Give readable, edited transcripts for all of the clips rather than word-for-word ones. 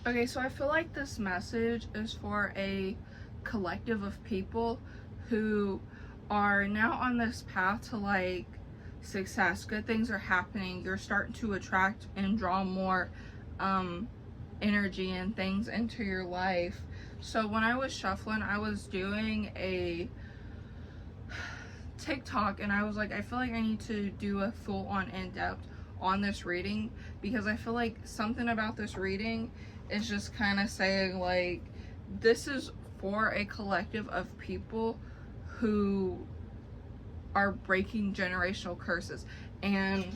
Okay, so I feel like this message is for a collective of people who are now on this path to like success. Good things are happening. You're starting to attract and draw more energy and things into your life. So when I was shuffling, I was doing a TikTok and I was like, I feel like I need to do a full on in-depth on this reading, because I feel like something about this reading is just kind of saying like, this is for a collective of people who are breaking generational curses. And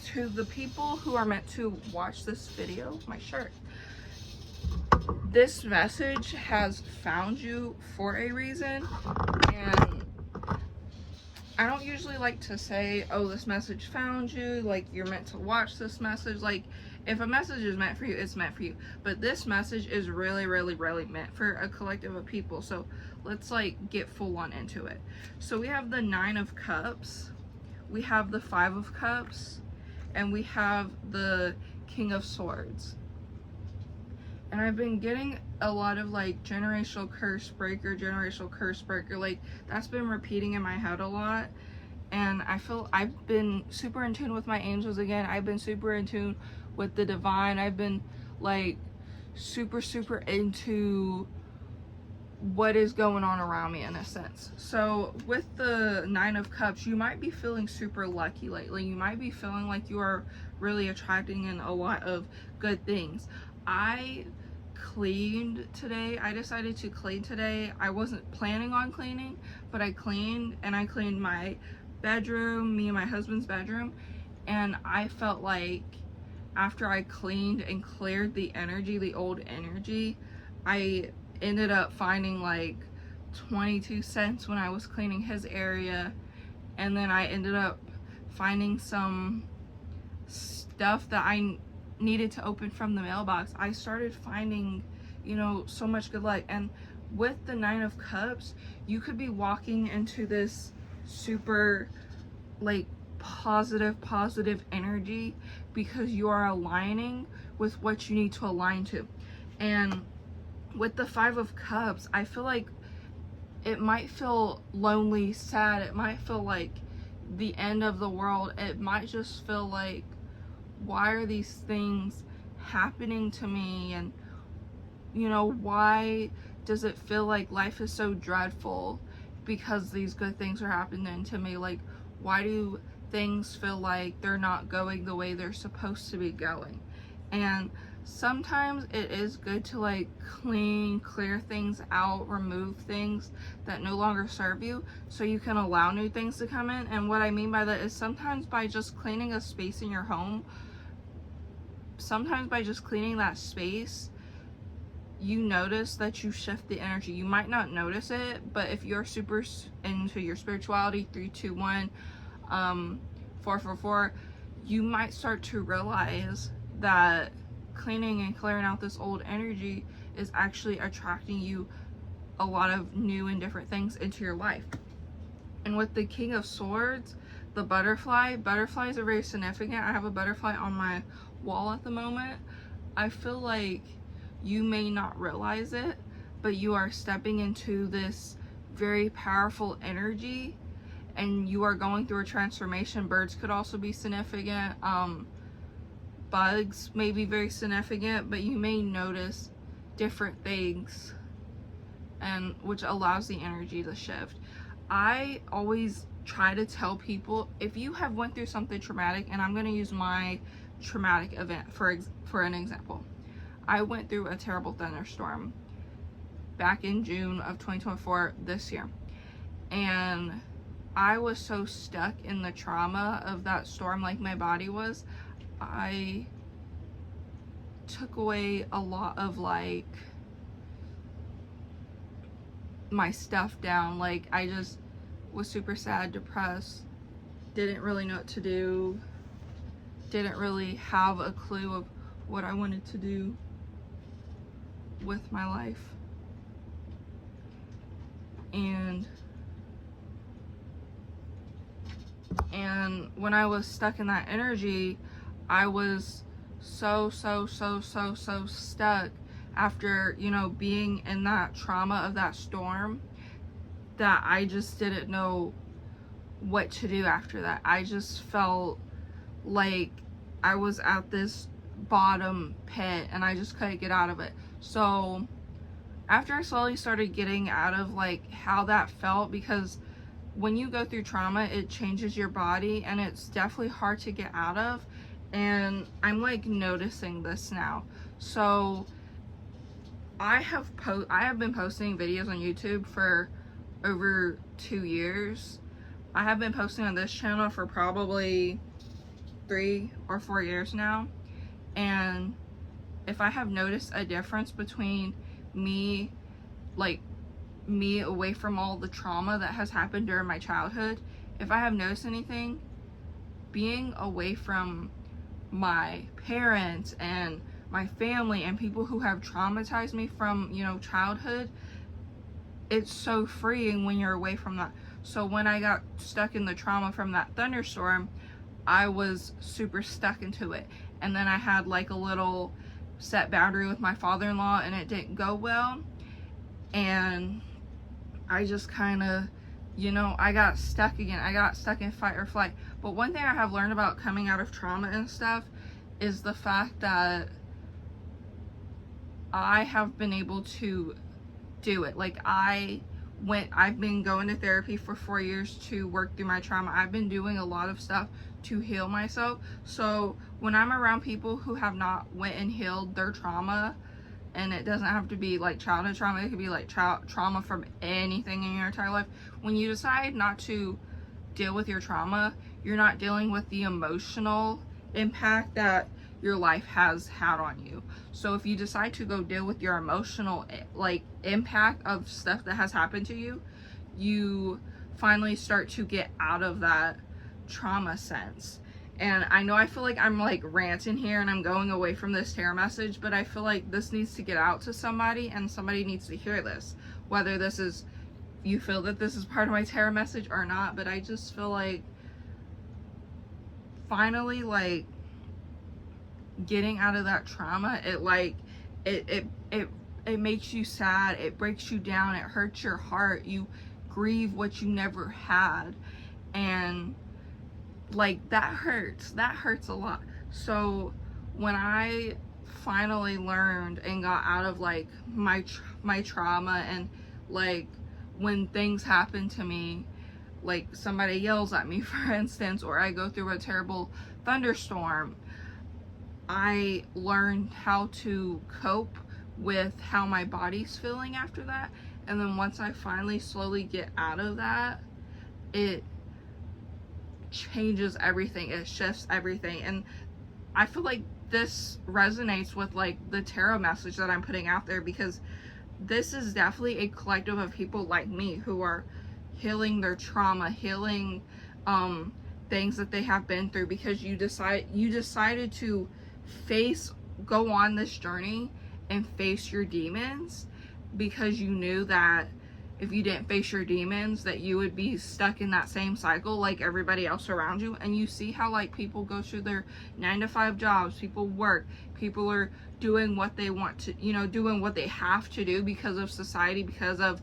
to the people who are meant to watch this video, my shirt, this message has found you for a reason. And I don't usually like to say, oh, this message found you, like you're meant to watch this message. Like, if a message is meant for you, it's meant for you. But this message is really, really, really meant for a collective of people. So let's like get full on into it. So we have the 9 of Cups, we have the 5 of Cups, and we have the King of Swords. And I've been getting a lot of like generational curse breaker, like that's been repeating in my head a lot. And I feel I've been super in tune with my angels again. I've been super in tune with the divine. I've been like super into what is going on around me in a sense. So with the 9 of Cups, you might be feeling super lucky lately. You might be feeling like you are really attracting in a lot of good things. I cleaned today. I decided to clean today. I wasn't planning on cleaning, but I cleaned, and I cleaned my bedroom, me and my husband's bedroom, and I felt like after I cleaned and cleared the energy, the old energy, I ended up finding like 22 cents when I was cleaning his area, and then I ended up finding some stuff that I needed to open from the mailbox. I started finding, you know, so much good luck. And with the 9 of Cups, you could be walking into this super like positive energy because you are aligning with what you need to align to. And with the 5 of Cups, I feel like it might feel lonely, sad, it might feel like the end of the world, it might just feel like, why are these things happening to me? And you know, why does it feel like life is so dreadful because these good things are happening to me? Like, why do things feel like they're not going the way they're supposed to be going? And sometimes it is good to like clear things out, remove things that no longer serve you, so you can allow new things to come in. And what I mean by that is sometimes by just cleaning a space in your home, sometimes by just cleaning that space, you notice that you shift the energy. You might not notice it, but if you're super into your spirituality, 321, 444, you might start to realize that cleaning and clearing out this old energy is actually attracting you a lot of new and different things into your life. And with the King of Swords, the butterflies are very significant. I have a butterfly on my wall at the moment. I feel like you may not realize it, but you are stepping into this very powerful energy, and you are going through a transformation. Birds could also be significant. Bugs may be very significant, but you may notice different things, and which allows the energy to shift. I always try to tell people, if you have went through something traumatic, and I'm going to use my traumatic event for an example. I went through a terrible thunderstorm back in June of 2024 this year, and I was so stuck in the trauma of that storm, like my body was. I took away a lot of like my stuff down. Like, I just was super sad, depressed, didn't really know what to do, didn't really have a clue of what I wanted to do with my life. And when I was stuck in that energy, I was so stuck after, you know, being in that trauma of that storm, that I just didn't know what to do after that. I just felt like I was at this bottom pit and I just couldn't get out of it. So after I slowly started getting out of like how that felt, because when you go through trauma, it changes your body and it's definitely hard to get out of. And I'm like noticing this now. So I have been posting videos on YouTube for over 2 years. I have been posting on this channel for probably 3 or 4 years now. And if I have noticed a difference between me away from all the trauma that has happened during my childhood, if I have noticed anything, being away from my parents and my family and people who have traumatized me from, you know, childhood, it's so freeing when you're away from that. So when I got stuck in the trauma from that thunderstorm, I was super stuck into it. And then I had like a little set boundary with my father-in-law and it didn't go well. And I just kind of, you know, I got stuck again. I got stuck in fight or flight. But one thing I have learned about coming out of trauma and stuff is the fact that I have been able to do it. Like I've been going to therapy for 4 years to work through my trauma. I've been doing a lot of stuff to heal myself. So when I'm around people who have not went and healed their trauma, and it doesn't have to be like childhood trauma, it could be like trauma from anything in your entire life. When you decide not to deal with your trauma, you're not dealing with the emotional impact that your life has had on you. So if you decide to go deal with your emotional like impact of stuff that has happened to you, you finally start to get out of that trauma sense. And I know I feel like I'm like ranting here and I'm going away from this tarot message, but I feel like this needs to get out to somebody and somebody needs to hear this. Whether this is, you feel that this is part of my tarot message or not, but I just feel like finally like getting out of that trauma, it makes you sad, it breaks you down, it hurts your heart, you grieve what you never had, and like that hurts a lot. So when I finally learned and got out of like my trauma, and like when things happen to me, like somebody yells at me for instance, or I go through a terrible thunderstorm, I learned how to cope with how my body's feeling after that. And then once I finally slowly get out of that, it changes everything, it shifts everything. And I feel like this resonates with like the tarot message that I'm putting out there, because this is definitely a collective of people like me who are healing their trauma, healing things that they have been through, because you decided to go on this journey and face your demons, because you knew that if you didn't face your demons, that you would be stuck in that same cycle like everybody else around you. And you see how like people go through their 9-to-5 jobs, people work, people are doing what they want to, you know, doing what they have to do because of society, because of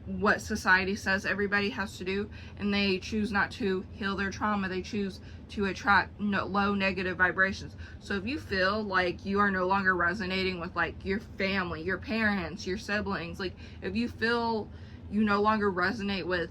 what society says everybody has to do, and they choose not to heal their trauma. They choose to attract low negative vibrations. So if you feel like you are no longer resonating with like your family, your parents, your siblings, like if you feel you no longer resonate with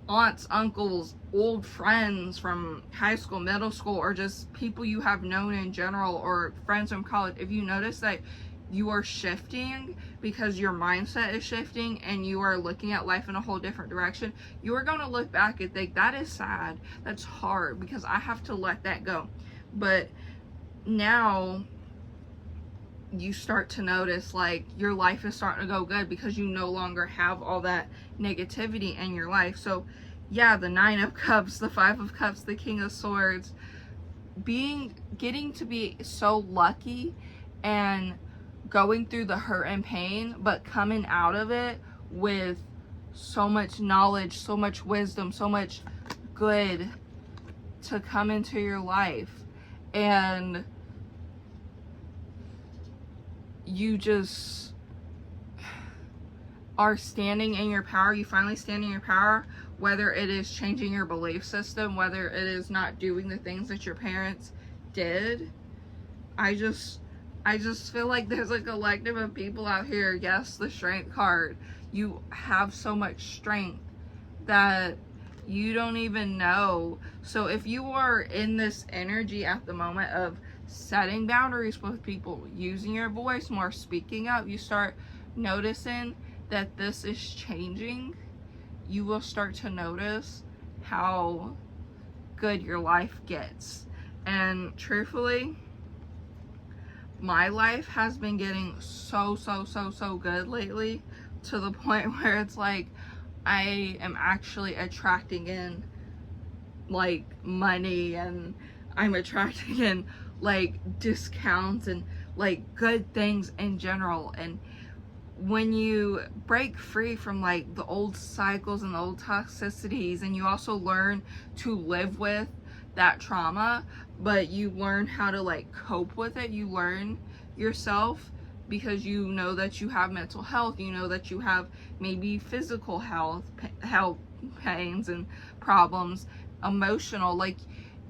aunts, uncles, old friends from high school, middle school, or just people you have known in general, or friends from college, if you notice that you are shifting because your mindset is shifting and you are looking at life in a whole different direction, you are going to look back and think, that is sad, that's hard, because I have to let that go. But now you start to notice like your life is starting to go good because you no longer have all that negativity in your life. So yeah, the 9 of Cups, the 5 of Cups, the King of Swords, getting to be so lucky and going through the hurt and pain, but coming out of it with so much knowledge, so much wisdom, so much good to come into your life. And you just are standing in your power. You finally stand in your power, whether it is changing your belief system, whether it is not doing the things that your parents did. I just feel like there's a collective of people out here. Yes, the strength card. You have so much strength that you don't even know. So if you are in this energy at the moment of setting boundaries with people, using your voice more, speaking up, you start noticing that this is changing, you will start to notice how good your life gets. And truthfully, my life has been getting so good lately, to the point where it's like I am actually attracting in like money, and I'm attracting in like discounts and like good things in general. And when you break free from like the old cycles and the old toxicities, and you also learn to live with that trauma, but you learn how to like cope with it, you learn yourself, because you know that you have mental health, you know that you have maybe physical health pains and problems, emotional, like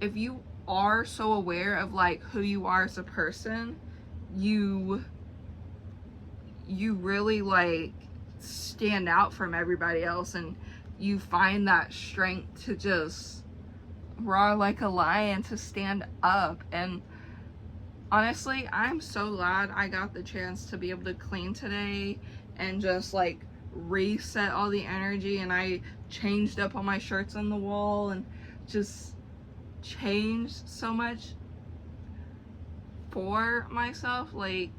if you are so aware of like who you are as a person, you really like stand out from everybody else, and you find that strength to just roar like a lion, to stand up. And honestly, I'm so glad I got the chance to be able to clean today and just like reset all the energy. And I changed up all my shirts on the wall and just changed so much for myself. Like,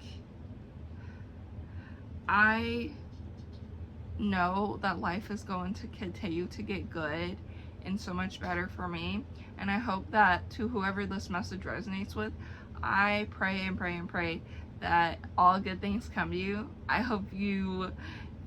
I know that life is going to continue to get good and so much better for me. And I hope that to whoever this message resonates with, I pray and pray and pray that all good things come to you. I hope you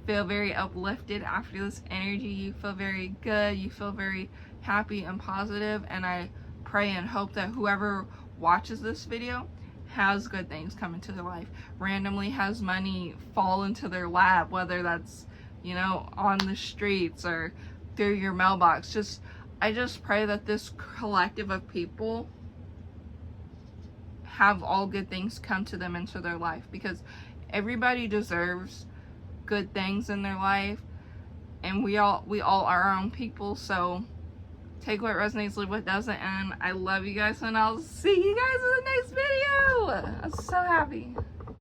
feel very uplifted after this energy. You feel very good. You feel very happy and positive. And I pray and hope that whoever watches this video has good things come into their life, randomly has money fall into their lap, whether that's, you know, on the streets or through your mailbox. I just pray that this collective of people have all good things come to them into their life, because everybody deserves good things in their life, and we all are our own people. So take what resonates, leave what doesn't. And I love you guys, and I'll see you guys in the next video. I'm so happy.